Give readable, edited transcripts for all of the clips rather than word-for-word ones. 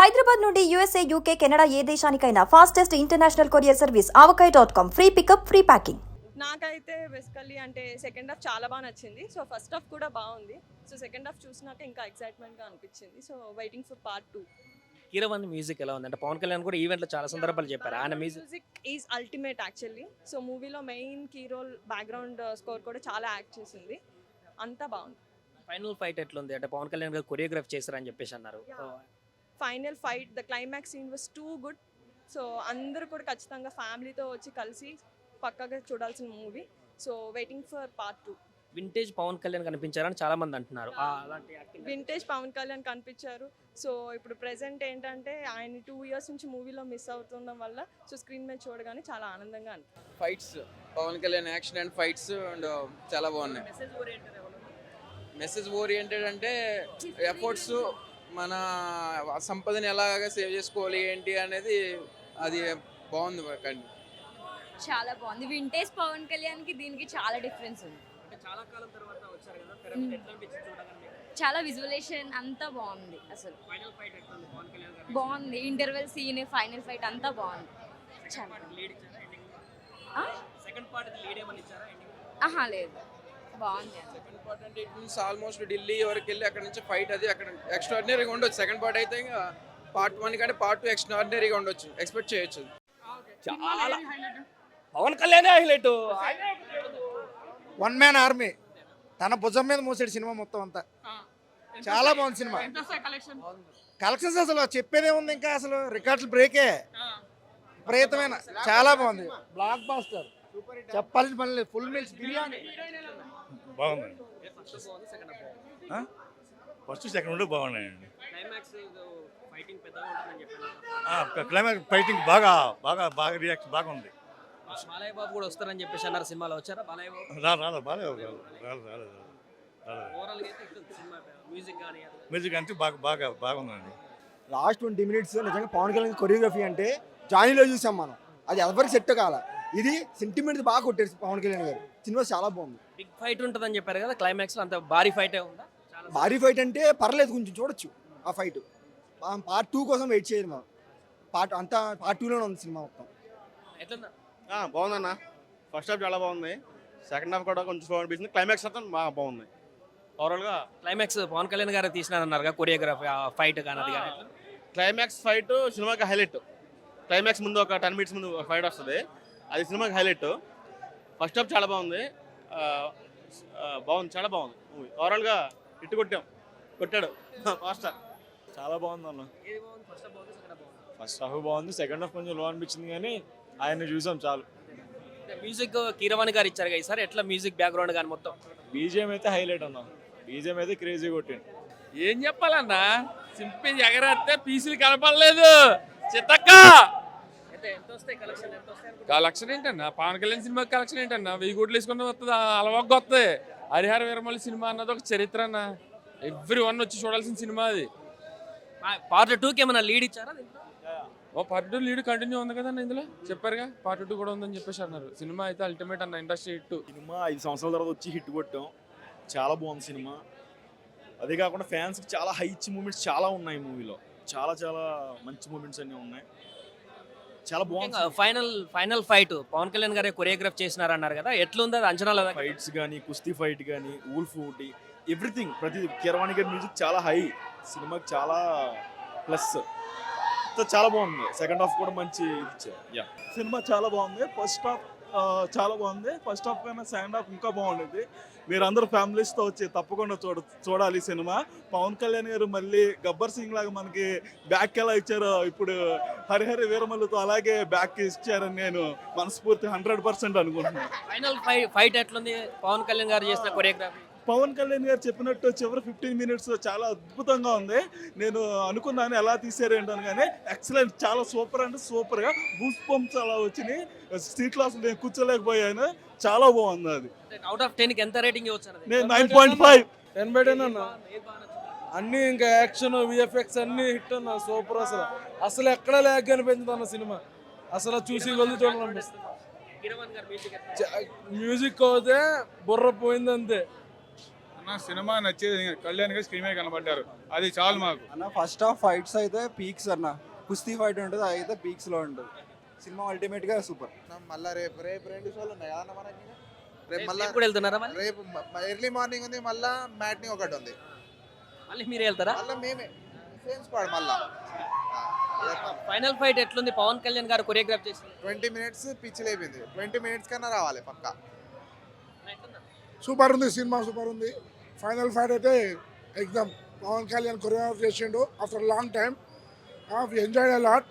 హైదరాబాద్ నుండి USA, UK, Canada ఏ దేశానికైనా fastest international courier service avocai.com. Free pickup, free packing. నాకైతే బేసికల్లీ అంటే సెకండ్ హాఫ్ చాలా బాగా నచ్చింది. సో ఫస్ట్ హాఫ్ కూడా బాగుంది. సో సెకండ్ హాఫ్ చూసినాక ఇంకా ఎక్సైట్మెంట్గా అనిపించింది. So waiting for part 2. Keeravani music ఎలా ఉంది అంటే పవన్ కళ్యాణ్ కూడా ఈవెంట్లో చాలా సందర్భాలు చెప్పారు ఆయన music is ultimate actually. So మూవీలో main key role background score కూడా చాలా యాక్ట్ చేసింది. అంతా బాగుంది. ఫైనల్ ఫైట్ ఎట్లుంది అంటే పవన్ కళ్యాణ్ గారు కొరియోగ్రాఫ్ చేశారని చెప్పేసి అన్నారు. Final fight the climax scene was too good. So అందరూ కూడా ఖచ్చితంగా ఫ్యామిలీతో వచ్చి కలిసి పక్కాగా చూడాల్సిన movie. So waiting for part 2. Vintage Pawan Kalyan కనిపించారని చాలా మంది అంటున్నారు. అలాంటి యాక్టింగ్ వింటేజ్ పవన్ కళ్యాణ్ కనిపించారు. సో ఇప్పుడు ప్రెసెంట్ ఏంటంటే ఆయన 2 years నుంచి మూవీలో మిస్ అవుతుండడం వల్ల సో స్క్రీన్ మీద చూడగానే చాలా ఆనందంగా అనిపించింది. Fights Pawan Kalyan action and fights and చాలా బాగున్నాయి. మెసేజ్ ఓరియంటెడ్ అంటే ఎఫర్ట్స్ మన సంపదని ఎలాగ సేవ్ చేసుకోవాలి ఏంటి అనేది అది బాగుంది. కానీ చాలా బాగుంది. వింటేజ్ పవన్ కళ్యాణ్కి దీనికి చాలా డిఫరెన్స్ ఉంది. చాలా కాలం తర్వాత వచ్చారు కదా తెర మీద ఎట్లా అనిపించింది చూడగానే? చాలా విజువలేషన్ అంతా బాగుంది. అసలు ఫైనల్ ఫైట్ ఎట్లా ఉంది పవన్ కళ్యాణ్ గారు? బాగుంది. ఇంటర్వెల్ సీన్, ఫైనల్ ఫైట్ అంతా బాగుంది. చాలా లీడ్ ఇచ్చారా ఎండింగ్? ఆ? సెకండ్ పార్ట్ లీడ్ ఏమని ఇచ్చారా ఎండింగ్? ఆహా లేదు, బాగుంది. సెకండ్ పార్ట్ అంటే ఇట్ మీన్స్ ఆల్మోస్ట్ ఢిల్లీ వరకు వెళ్ళి అక్కడ నుంచి ఫైట్ అది అక్కడ ఎక్స్ట్రాడినరీగా ఉండొచ్చు. సెకండ్ పార్ట్ అయితే ఇంకా పార్ట్ 1 కంటే పార్ట్ 2 ఎక్స్ట్రాడినరీగా ఉండొచ్చు, ఎక్స్పెక్ట్ చేయొచ్చు. చాలా Pawan Kalyan highlight. One man army తన భుజం మీద మోసాడు సినిమా మొత్తం అంతా. చాలా బాగుంది సినిమా. కలెక్షన్స్ అసలు చెప్పేదే ఉంది, ఇంకా అసలు రికార్డులు బ్రేకే. విపరీతమైన చాలా బాగుంది. బ్లాక్ బాస్టర్ చెప్పాల్సిన పని లేదు. ఫుల్ మీల్స్ బిర్యానీ బాగుందండి. ఫస్ట్ సెకండ్ బాగున్నాయండి. క్లైమాక్స్ ఫైటింగ్ పెద్దగా ఉంటుందని చెప్పారు. క్లైమాక్స్ ఫైటింగ్ బాగా బాగా బాగా రియాక్షన్ బాగా ఉంది. బాలయ్య బాబు కూడా వస్తారని చెప్పేసి అన్నారు. సినిమాలో వచ్చారా బాలయ్య బాబు? రాలేదు రాలేదు. ఓవరాల్ గా అయితే ఇట్లా సినిమా మ్యూజిక్ కానీ మ్యూజిక్ అంటే బాగా బాగా బాగుందండి. లాస్ట్ 20 minutes నిజంగా పవన్ కళ్యాణ్ కొరియోగ్రఫీ అంటే జానీలో చూసాం మనం. అది ఎవరికి సెట్ కాల. ఇది సెంటిమెంట్స్ బాగా కొట్టారు పవన్ కళ్యాణ్ గారు. సినిమా చాలా బాగుంది. బిగ్ ఫైట్ ఉంటుందని చెప్పారు కదా, క్లైమాక్స్ లో అంత భారీ ఫైటే ఉందా? భారీ ఫైట్ అంటే పర్లేదు, కొంచెం చూడొచ్చు ఆ ఫైట్. పార్ట్ 2 కోసం వెయిట్ చేయదు మనం. పార్ట్ 2లోనే ఉంది సినిమా మొత్తం. ఎట్లుందా? బాగుందన్న. ఫస్ట్ హాఫ్ చాలా బాగుంది. సెకండ్ హాఫ్ కూడా కొంచెం స్లో అనిపిస్తుంది. క్లైమాక్స్ అంతా బాగా బాగుంది. ఓవరాల్గా క్లైమాక్స్ పవన్ కళ్యాణ్ గారు తీసినారన్నారు కదా, కొరియోగ్రఫీ ఫైట్ కానీ అది కానీ. క్లైమాక్స్ ఫైట్ సినిమాకి హైలైట్. క్లైమాక్స్ ముందు ఒక 10 minutes ముందు ఫైట్ వస్తుంది, అది సినిమాకి హైలైట్. ఫస్ట్ హాఫ్ చాలా బాగుంది. బాగుంది, చాలా బాగుంది మూవీ. ఓవరాల్గా ఇట్టు కొట్టాడు మాస్టర్. చాలా బాగుంది అన్న. ఏది బాగుంది? ఫస్ట్ హాఫ్ బాగుంది, సెకండ్ హాఫ్ బాగుంది? ఫస్ట్ హాఫ్ బాగుంది, సెకండ్ హాఫ్ కొంచెం లో అనిపించింది, కానీ ఆయన చూసాం చాలు. మ్యూజిక్ కీరవాణి గారు ఇచ్చారు కదా ఈసారి, ఎట్లా మ్యూజిక్ బ్యాక్గ్రౌండ్ కానీ మొత్తం? బీజిఎం అయితే హైలైట్ అన్న. బీజిఎం అయితే క్రేజీ కొట్టింది. ఏం చెప్పాలన్నా, సింపిల్ ఎగరేస్తే పీసులు కనపడలేదు. చిత్తక్క ఎంత వస్తాయి కలెక్షన్? ఎంత వస్తాయి? కలెక్షన్ ఏంటన్నా, పవన్ కళ్యాణ్ సినిమా కలెక్షన్ ఏంటన్నా, 1000 కోట్లు వేసుకుని వస్తుంది, అలవాగ్గా వస్తుంది. హరిహర వీరమల్లి సినిమా అన్నది ఒక చరిత్ర అన్న. ఎవ్రీ1 వచ్చి చూడాల్సిన సినిమా అది. పార్ట్ 2కి ఏమైనా లీడ్ ఇచ్చారా? పార్ట్ 2 లీడ్ కంటిన్యూ ఉంది కదన్న, ఇందులో చెప్పారుగా పార్ట్ 2 కూడా ఉందని చెప్పేసి అన్నారు. సినిమా అయితే అల్టిమేట్ అన్న, ఇండస్ట్రీ హిట్. సినిమా 5 సంవత్సరాల తర్వాత వచ్చి హిట్ కొట్టాం. చాలా బాగుంది సినిమా. అదే కాకుండా ఫ్యాన్స్కి చాలా హై ఇచ్చి మూమెంట్స్ చాలా ఉన్నాయి మూవీలో. చాలా చాలా మంచి మూమెంట్స్ అన్నీ ఉన్నాయి. చాలా బాగుంది. ఫైనల్ ఫైట్ పవన్ కళ్యాణ్ గారే కొరియోగ్రాఫ్ చేసినారు అన్నారు కదా, ఎట్లుంది అది అంచనాలు? ఫైట్స్ కానీ, కుస్తీ ఫైట్ కానీ, ఊల్ఫ్ ఊటి, ఎవ్రీథింగ్ ప్రతి కీరవాణి గారి మ్యూజిక్ చాలా హై. సినిమాకి చాలా ప్లస్. చాలా బాగుంది. సెకండ్ హాఫ్ కూడా మంచి ఇచ్చారు. సినిమా చాలా బాగుంది. ఫస్ట్ హాఫ్ చాలా బాగుంది. ఫస్ట్ హాఫ్ కన్నా సెకండ్ హాఫ్ ఇంకా బాగుండేది. మీరందరూ ఫ్యామిలీస్తో వచ్చి తప్పకుండా చూడాలి సినిమా. పవన్ కళ్యాణ్ గారు మళ్ళీ గబ్బర్ సింగ్ లాగా మనకి బ్యాక్ ఎలా ఇచ్చారో ఇప్పుడు హరిహర వీరమల్లుతో అలాగే బ్యాక్ ఇచ్చారని నేను మనస్ఫూర్తి 100% అనుకుంటున్నాను. ఫైనల్ ఫైట్ ఎట్లుంది పవన్ కళ్యాణ్ గారు చేసిన కొరియోగ్రఫీ? పవన్ కళ్యాణ్ గారు చెప్పినట్టు చివరి 15 minutes చాలా అద్భుతంగా ఉంది. నేను అనుకున్నాను ఎలా తీసారు ఏంటని, కానీ ఎక్సలెంట్, చాలా సూపర్ అంటే సూపర్గా బూస్ పంప్స్ అలా వచ్చినాయి. సీట్లో అసలు నేను కూర్చోలేకపోయాను. చాలా బాగుంది అది. అవుట్ ఆఫ్ 10కి ఎంత రేటింగ్ ఇవ్వచ్చు? నేను 9.5. 10/10 అన్న. అన్ని ఇంకా యాక్షన్, విఎఫ్ఎక్స్ అన్ని హిట్ అన్న. సూపర్. అసలు ఎక్కడ లేక అనిపించింది అన్న సినిమా. అసలు చూసి కొద్ది చూడాలనిపిస్తుంది. మ్యూజిక్ అయితే బుర్ర పోయింది అంతే. అన్న సినిమా నచ్చేది కళ్యాణ్ గారు స్క్రీన్ మీద కనబడ్డారు, అది చాలు మాకు. అన్న ఫస్ట్ హాఫ్ ఫైట్స్ అయితే పీక్స్ అన్న, కుస్తీ ఫైట్ ఉంటుంది అది అయితే పీక్స్లో ఉంటుంది. సినిమా అల్టిమేట్గా సూపర్. మళ్ళీ రేపు రేపు 2 షోలు ఉన్నాయి కదా మనకి. రేపు మళ్ళీ రేపు కూడా వెళ్తున్నారా మళ్ళీ? రేపు ఎర్లీ మార్నింగ్ ఉంది, మళ్ళీ మ్యాట్ని ఒకటి ఉంది. మళ్ళీ మీరే వెళ్తారా? మళ్ళీ మేమే సేమ్ స్క్వాడ్ మళ్ళీ. ఫైనల్ ఫైట్ ఎట్లుంది? పవన్ కళ్యాణ్ గారు కొరియోగ్రాఫ్ చేసి 20 minutes పిచ్చి లేపింది. 20 minutes కన్నా రావాలి పక్కా. సూపర్ ఉంది సినిమా, సూపర్ ఉంది. ఫైనల్ ఫైట్ అయితే ఎగ్జామ్ పవన్ కళ్యాణ్ కొరియోగ్రాఫ్ చేసిండు after long time. We enjoyed a lot.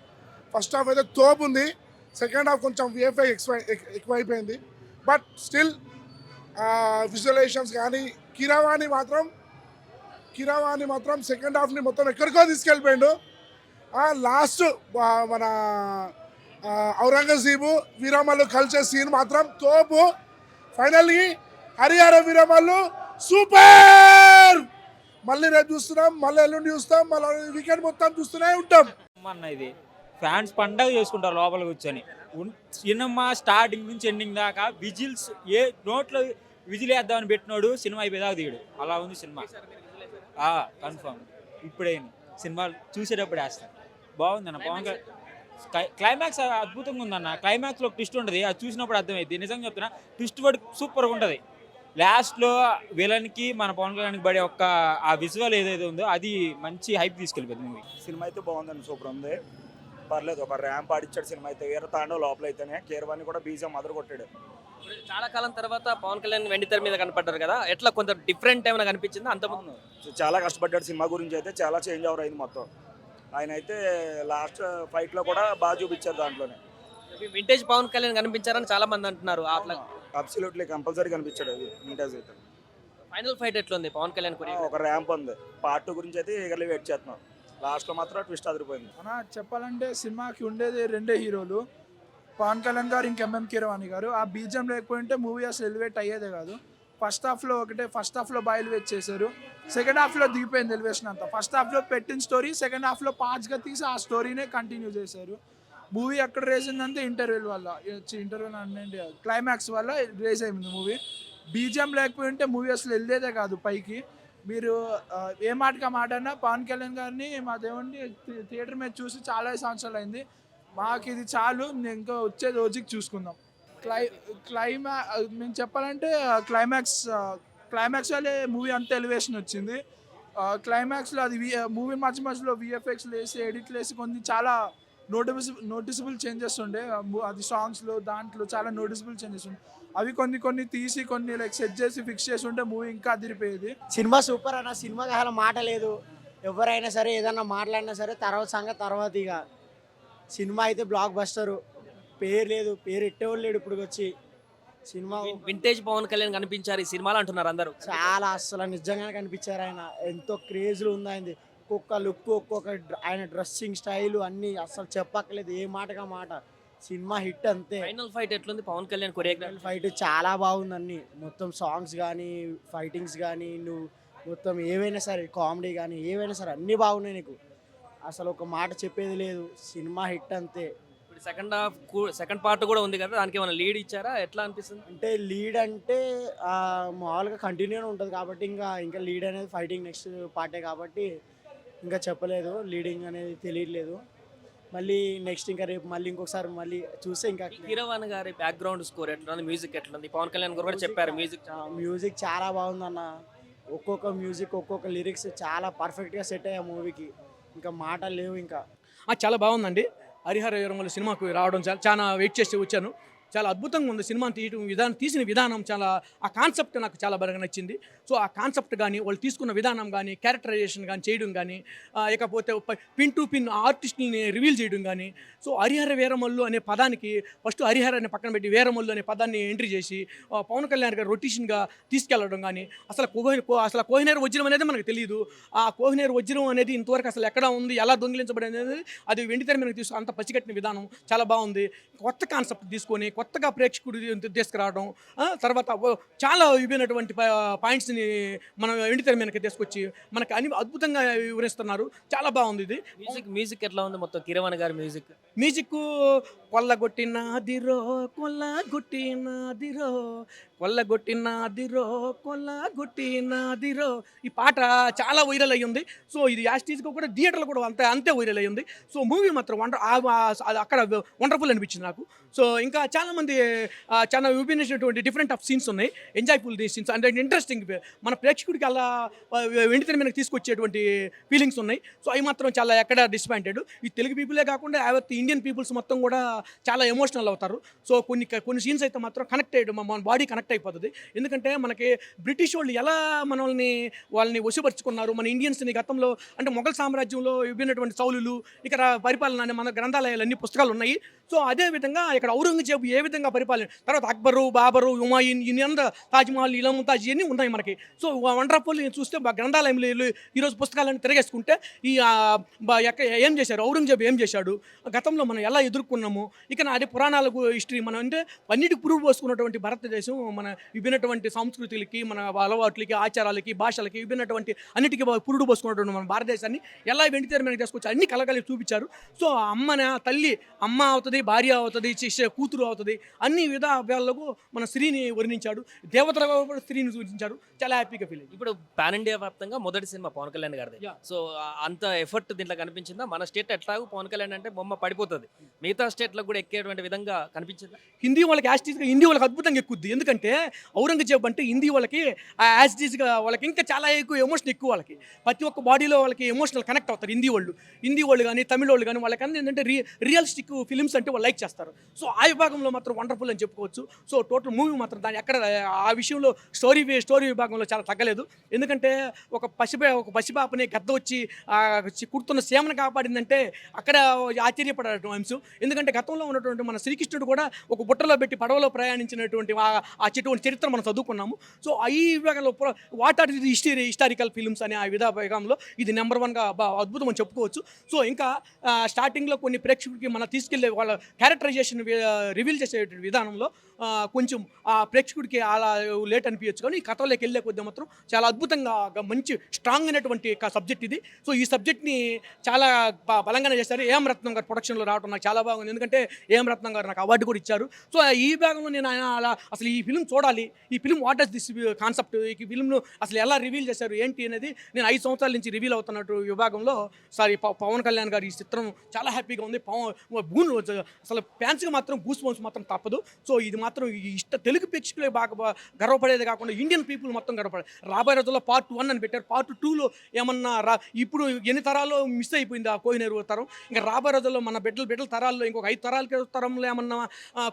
First half అయితే తోపు ఉంది, సెకండ్ హాఫ్ కొంచెం విఎఫ్ఐ ఎక్కువైపోయింది. బట్ స్టిల్ విజువలైజేషన్స్ కానీ కిరావాణి మాత్రం సెకండ్ హాఫ్ని మొత్తం ఎక్కడికో తీసుకెళ్ళిపోయిండు. లాస్ట్ మన ఔరంగజీబు వీరమల్లు కలిసే సీన్ మాత్రం తోపు. Finally Harihara Veeramallu super. మళ్ళీ రేపు చూస్తున్నాం, మళ్ళీ ఎల్లుండి చూస్తాం, మళ్ళీ వీకెండ్ మొత్తం చూస్తూనే ఉంటాం. అన్న ఇది ఫ్యాన్స్ పండగ చేసుకుంటారు లోపల కూర్చొని. సినిమా స్టార్టింగ్ నుంచి ఎండింగ్ దాకా విజిల్స్, ఏ నోట్లో విజిల్ వేద్దామని పెట్టినోడు సినిమా అయిపోయేదాకా తీయడు. అలా ఉంది సినిమా. కన్ఫర్మ్ ఇప్పుడే సినిమా చూసేటప్పుడు వేస్తాను. బాగుందన్న పవన్ క్లైమాక్స్ అద్భుతంగా ఉందన్న. క్లైమాక్స్లో ట్విస్ట్ ఉంటుంది, అది చూసినప్పుడు అర్థమైంది. నిజంగా చెప్తున్నా, ట్విస్ట్ వర్డ్ సూపర్గా ఉంటుంది. లాస్ట్లో విలన్కి మన పవన్ కళ్యాణ్కి పడే ఒక్క ఆ విజువల్ ఏదైతే ఉందో అది మంచి హైప్ తీసుకెళ్ళిపోయింది మూవీ. సినిమా అయితే బాగుందండి, సూపర్ ఉంది, పర్లేదు. ఒక ర్యాంప్ ఆడిచ్చాడు సినిమా అయితే. వీర తాండవ లోపల అయితేనే కేరవాణి కూడా బీజం అదరు కొట్టాడు. చాలా కాలం తర్వాత పవన్ కళ్యాణ్ వెండితెర మీద కనపడ్డారు కదా, ఎట్లా కొంత డిఫరెంట్ ఏమైనా కనిపించింది? అంతకుముందు చాలా కష్టపడ్డాడు సినిమా గురించి అయితే, చాలా చేంజ్ ఓవర్ అయింది మొత్తం. ఆయన అయితే లాస్ట్ ఫైట్లో కూడా బాగా చూపించారు దాంట్లోనే. వింటేజ్ పవన్ కళ్యాణ్ కనిపించారని చాలా మంది అంటున్నారు. అట్లా అబ్సల్యూట్లీ కంపల్సరీ కనిపించాడు అది వింటేజ్ అయితే. ఫైనల్ ఫైట్ ఎట్లుంది పవన్ కళ్యాణ్ ఒక ర్యాంప్ ఉంది. పార్ట్ 2 గురించి అయితే ఈగర్లీ వెయిట్ చేస్తున్నాం. లాస్ట్లో మాత్రం ట్విస్ట్ అదిరిపోయింది. అన్న చెప్పాలంటే సినిమాకి ఉండేది 2 హీరోలు, పవన్ కళ్యాణ్ గారు ఇంకా ఎంఎం కీరవాణి గారు. ఆ బీజం లేకపోయింటే మూవీ అసలు ఎలివేట్ అయ్యేదే కాదు. ఫస్ట్ హాఫ్లో బాగా ఎలివేట్ చేశారు, సెకండ్ హాఫ్లో దిగిపోయింది ఎలివేషన్ అంతా. ఫస్ట్ హాఫ్లో పెట్టిన స్టోరీ సెకండ్ హాఫ్లో పార్ట్స్గా తీసి ఆ స్టోరీనే కంటిన్యూ చేశారు. మూవీ ఎక్కడ రేజ్ అయిందంటే ఇంటర్వెల్ అంటే క్లైమాక్స్ వల్ల రేజ్ అయింది మూవీ. బీజం లేకపోయింటే మూవీ అసలు వెళ్ళేదే కాదు పైకి. మీరు ఏ మాటకి ఆ మాట అన్నా పవన్ కళ్యాణ్ గారిని మా దేవుడిని థియేటర్ మీద చూసి చాలా సంవత్సరాలు అయింది. మాకు ఇది చాలు, ఇంకా వచ్చే రోజుకి చూసుకుందాం. మేము చెప్పాలంటే క్లైమాక్స్ వల్లే మూవీ అంత ఎలివేషన్ వచ్చింది. క్లైమాక్స్లో అది మూవీ మధ్యలో విఎఫ్ఎక్స్లు వేసి ఎడిట్లు వేసి కొన్ని చాలా నోటిసబుల్ చేంజెస్ ఉండే. అది సాంగ్స్లో దాంట్లో చాలా నోటిసబుల్ చేంజెస్ ఉండే. అవి కొన్ని తీసి కొన్ని లైక్ సెట్ చేసి ఫిక్స్ చేసి ఉంటే మూవీ ఇంకా అదిరిపోయేది. సినిమా సూపర్ అన్న. సినిమాకి అసలు మాట లేదు. ఎవరైనా సరే ఏదన్నా మాట్లాడినా సరే తర్వాత ఇక సినిమా అయితే బ్లాక్ బస్టరు. పేరు లేదు, పేరు ఎట్టేవాళ్ళు లేడు ఇప్పుడు వచ్చి. సినిమా వింటేజ్ పవన్ కళ్యాణ్ కనిపించారు ఈ సినిమాలో అంటున్నారు అందరూ. చాలా అసలు నిజంగానే కనిపించారు. ఆయన ఎంతో క్రేజ్లు ఉంది ఆయనది. ఒక్కొక్క లుక్, ఆయన డ్రెస్సింగ్ స్టైల్ అన్నీ అసలు చెప్పక్కలేదు, ఏ మాటగా మాట. సినిమా హిట్ అంతే. ఫైనల్ ఫైట్ ఎట్లుంది పవన్ కళ్యాణ్ కొరియోగ్రాఫ్? ఫైట్ చాలా బాగుంది అన్ని. మొత్తం సాంగ్స్ కానీ ఫైటింగ్స్ కానీ నువ్వు మొత్తం ఏవైనా సరే, కామెడీ కానీ ఏవైనా సరే అన్నీ బాగున్నాయి. నీకు అసలు ఒక మాట చెప్పేది లేదు. సినిమా హిట్ అంతే. ఇప్పుడు సెకండ్ పార్ట్ కూడా ఉంది కదా, దానికి ఏమైనా లీడ్ ఇచ్చారా? ఎట్లా అనిపిస్తుంది? అంటే లీడ్ అంటే మామూలుగా కంటిన్యూనే ఉంటుంది కాబట్టి ఇంకా లీడ్ అనేది ఫైటింగ్ నెక్స్ట్ పార్టే కాబట్టి ఇంకా చెప్పలేదు. లీడింగ్ అనేది తెలియట్లేదు. మళ్ళీ నెక్స్ట్ ఇంకా రేపు మళ్ళీ ఇంకొకసారి మళ్ళీ చూస్తే ఇంకా. కీరవాణి గారి బ్యాక్గ్రౌండ్ స్కోర్ ఎట్లుంది, మ్యూజిక్ ఎట్లుంది? పవన్ కళ్యాణ్ గారు కూడా చెప్పారు మ్యూజిక్ చాలా బాగుందన్న. ఒక్కొక్క మ్యూజిక్ ఒక్కొక్క లిరిక్స్ చాలా పర్ఫెక్ట్గా సెట్ అయ్యా మూవీకి. ఇంకా మాటలు లేవు ఇంకా. చాలా బాగుందండి. హరిహర వీరమల్లు సినిమాకు రావడం చాలా వెయిట్ చేసి వచ్చాను. చాలా అద్భుతంగా ఉంది సినిమా తీసిన విధానం. చాలా ఆ కాన్సెప్ట్ నాకు చాలా బాగా నచ్చింది. సో ఆ కాన్సెప్ట్ కానీ, వాళ్ళు తీసుకున్న విధానం కానీ, క్యారెక్టరైజేషన్ కానీ చేయడం కానీ, ఇకపోతే పిన్ టు పిన్ ఆర్టిస్ట్ని రివీల్ చేయడం కానీ. సో హరిహర వీరమల్లు అనే పదానికి ఫస్ట్ హరిహర అనే పక్కన పెట్టి వీరమల్లు అనే పదాన్ని ఎంట్రీ చేసి పవన్ కళ్యాణ్ గారు రొటేషన్గా తీసుకెళ్లడం కానీ. అసలు కోహినూర్ వజ్రం అనేది మనకు తెలియదు. ఆ కోహినూర్ వజ్రం అనేది ఇంతవరకు అసలు ఎక్కడ ఉంది, ఎలా దొంగిలించబడింది అనేది అది వెండితెర మీద తీసుకు అంత పసిగట్టిన విధానం చాలా బాగుంది. కొత్త కాన్సెప్ట్ తీసుకొని కొత్తగా ప్రేక్షకుడు తీసుకురావడం, తర్వాత చాలా విభిన్నటువంటి పాయింట్స్ని మనం వెండితెర మీదకి తీసుకొచ్చి మనకి అన్ని అద్భుతంగా వివరిస్తున్నారు. చాలా బాగుంది ఇది. మ్యూజిక్ ఎట్లా ఉంది మొత్తం కిరవాణి గారి మ్యూజిక్? మ్యూజిక్ కొల్లగొట్టినాదిరో కొల్లగొట్టినాదిరో ఈ పాట చాలా వైరల్ అయ్యింది. సో ఇది యాస్టీజ్గా కూడా థియేటర్లో కూడా అంతే వైరల్ అయ్యింది. సో మూవీ మాత్రం అక్కడ వండర్ఫుల్ అనిపించింది నాకు. సో ఇంకా చాలామంది చాలా విభిన్నటువంటి డిఫరెంట్ ఆఫ్ సీన్స్ ఉన్నాయి, ఎంజాయ్ఫుల్ సీన్స్ అంటే ఇంట్రెస్టింగ్, మన ప్రేక్షకుడికి అలా వెండితెర మీదకి తీసుకొచ్చేటువంటి ఫీలింగ్స్ ఉన్నాయి. సో అవి మాత్రం చాలా ఎక్కడ డిసప్పాయింటెడ్. ఈ తెలుగు పీపులే కాకుండా యావత్ ఇండియన్ పీపుల్స్ మొత్తం కూడా చాలా ఎమోషనల్ అవుతారు. సో కొన్ని సీన్స్ అయితే మాత్రం మన బాడీ కనెక్ట్ అయిపోతుంది. ఎందుకంటే మనకి బ్రిటిష్ వాళ్ళు ఎలా వాళ్ళని వశపరుచుకున్నారు, మన ఇండియన్స్ని గతంలో అంటే మొఘల్ సామ్రాజ్యంలో విభిన్నటువంటి సౌలులు ఇక్కడ పరిపాలన అనే మన గ్రంథాలయాలు అన్ని పుస్తకాలు ఉన్నాయి. సో అదేవిధంగా ఇక్కడ ఔరంగజేబు ఏ విధంగా పరిపాలన, తర్వాత అక్బరు, బాబరు, హుమాయూన్, ఇన్ని తాజ్మహల్, ఇలాముతాజ్ ఇవన్నీ ఉన్నాయి మనకి. సో వండర్ఫుల్ చూస్తే గ్రంథాలయంలో ఈరోజు పుస్తకాలను తిరగేసుకుంటే ఏం చేశారు, ఔరంగజేబు ఏం చేశాడు, గతంలో మనం ఎలా ఎదుర్కొన్నాము, ఇక అదే పురాణాలకు హిస్టరీ మనం అంటే అన్నిటికి పురుగు పోసుకున్నటువంటి భారతదేశం మన విభిన్నటువంటి సంస్కృతులకి, మన అలవాట్లకి, ఆచారాలకి, భాషలకి విభిన్నటువంటి అన్నిటికీ పురుడు పోసుకున్నటువంటి మన భారతదేశాన్ని ఎలా వెండితెర మీద తీసుకొచ్చి అన్ని కలగలిపి చూపించారు. సో తల్లి అమ్మ అవుతుంది, భార్య అవుతుంది, కూతురు అవుతుంది, అన్ని విధాలకు మన స్త్రీని వర్ణించాడు, దేవతలుగా కూడా స్త్రీని సూచించాడు. చాలా హ్యాపీగా ఫీల్ అయ్యింది. ఇప్పుడు పాన్ ఇండియా వ్యాప్తంగా మొదటి సినిమా పవన్ కళ్యాణ్ గారిది. సో అంత ఎఫర్ట్ దీంట్లో కనిపించిందా? మన స్టేట్ ఎట్లాగో పవన్ కళ్యాణ్ అంటే బొమ్మ పడిపోతుంది, మిగతా స్టేట్లకు కూడా ఎక్కేటువంటి విధంగా కనిపించిందా? హిందీ వాళ్ళకి యాస్టీజ్గా హిందీ వాళ్ళకి అద్భుతంగా ఎక్కుద్ది. ఎందుకంటే ఔరంగజేబు అంటే హిందీ వాళ్ళకి యాస్టీజ్గా వాళ్ళకి ఇంకా చాలా ఎక్కువ ఎమోషన్ ఎక్కువ, వాళ్ళకి ప్రతి ఒక్క బాడీలో వాళ్ళకి ఎమోషనల్ కనెక్ట్ అవుతారు. హిందీ వాళ్ళు కానీ తమిళ వాళ్ళు కానీ వాళ్ళకి ఏంటంటే రియలిస్టిక్ ఫిలిమ్స్ అంటే వాళ్ళు లైక్ చేస్తారు. సో ఆ విభాగంలో మాత్రం వండర్ఫుల్ అని చెప్పుకోవచ్చు. సో టోటల్ మూవీ మాత్రం దాని ఎక్కడ ఆ విషయంలో స్టోరీ విభాగంలో చాలా తగ్గలేదు. ఎందుకంటే ఒక పసిపాపని గద్ద వచ్చి కుడుతున్న సీమను కాపాడిందంటే అక్కడ ఆశ్చర్యపడటం అంశం. ఎందుకంటే గతంలో ఉన్నటువంటి మన శ్రీకృష్ణుడు కూడా ఒక బుట్టలో పెట్టి పడవలో ప్రయాణించినటువంటి ఆ చరిత్ర మనం చదువుకున్నాము. సో ఈ విభాగంలో what are the historical films అనే ఆ విభాగంలో ఇది నెంబర్ 1గా అద్భుతం అని చెప్పుకోవచ్చు. సో ఇంకా స్టార్టింగ్లో కొన్ని ప్రేక్షకుడికి మనం తీసుకెళ్లే వాళ్ళ క్యారెక్టరైజేషన్ రివీల్ చేసే విధానంలో కొంచెం ఆ ప్రేక్షకుడికి అలా లేట్ అనిపించచ్చు, కానీ ఈ కథలోకి వెళ్ళే కొద్దిగా మాత్రం చాలా అద్భుతంగా మంచి స్ట్రాంగ్ అయినటువంటి సబ్జెక్ట్ ఇది. సో ఈ సబ్జెక్ట్ని చాలా బలంగానే చేశారు. ఏఎం రత్నం గారు ప్రొడక్షన్లో రావడం నాకు చాలా బాగుంది. ఎందుకంటే ఏఎం రత్నం గారు నాకు అవార్డు కూడా ఇచ్చారు. సో ఈ భాగంలో నేను అలా అసలు ఈ ఫిల్మ్ చూడాలి, ఈ film what does this concept, ఈ ఫిల్మ్ను అసలు ఎలా రివీల్ చేశారు ఏంటి అనేది నేను 5 సంవత్సరాల నుంచి రివీల్ అవుతున్నట్టు విభాగంలో పవన్ కళ్యాణ్ గారు ఈ చిత్రం చాలా హ్యాపీగా ఉంది. అసలు ఫ్యాన్స్గా మాత్రం గూస్ బంప్స్ మాత్రం తప్పదు. సో ఇది మాత్రం తెలుగు ప్రేక్షకులే బాగా గర్వపడేది కాకుండా ఇండియన్ పీపుల్ మొత్తం గర్వపడేది. రాబోయే రోజుల్లో పార్ట్ 1 అని పెట్టారు, పార్ట్ 2లో ఏమన్నా ఇప్పుడు ఎన్ని తరాల్లో మిస్ అయిపోయింది ఆ కోహినూర్ తరం. ఇంకా రాబోయే రోజుల్లో మన బిడ్డల తరాల్లో ఇంకొక 5 తరంలో ఏమన్నా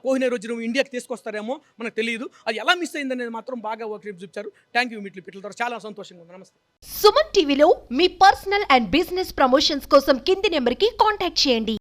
కోహినూర్ వజ్రం ఇండియాకి తీసుకొస్తారేమో మనకు తెలియదు. అది ఎలా మిస్ అయిందనేది మాత్రం బాగా చూపించారు. థ్యాంక్ యూ మిట్ల పిట్టల ద్వారా చాలా సంతోషంగా ఉంది. నమస్తే. సుమన్ టీవీలో మీ పర్సనల్ అండ్ బిజినెస్ ప్రమోషన్స్ కోసం కింది నెంబర్కి కాంటాక్ట్ చేయండి.